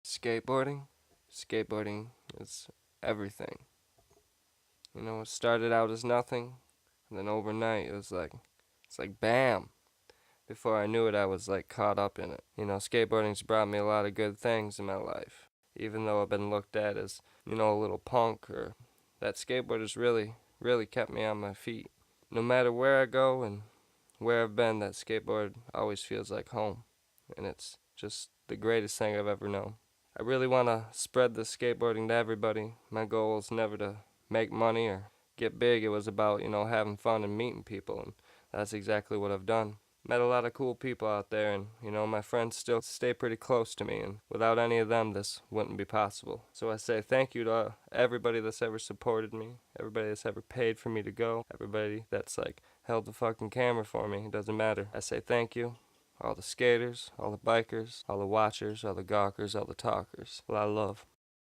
Skateboarding? Skateboarding is everything. You know, it started out as nothing, and then overnight it's like bam. Before I knew it, I was like caught up in it. You know, skateboarding's brought me a lot of good things in my life. Even though I've been looked at as, you know, a little punk, or that skateboard has really kept me on my feet. No matter where I go and where I've been, that skateboard always feels like home. And it's just the greatest thing I've ever known. I really want to spread the skateboarding to everybody. My goal is never to make money or get big. It was about, you know, having fun and meeting people, and that's exactly what I've done. Met a lot of cool people out there, and, you know, my friends still stay pretty close to me, and without any of them, this wouldn't be possible. So I say thank you to everybody that's ever supported me, everybody that's ever paid for me to go, everybody that's like held the fucking camera for me. It doesn't matter. I say thank you. All the skaters, all the bikers, all the watchers, all the gawkers, all the talkers. A lot of love.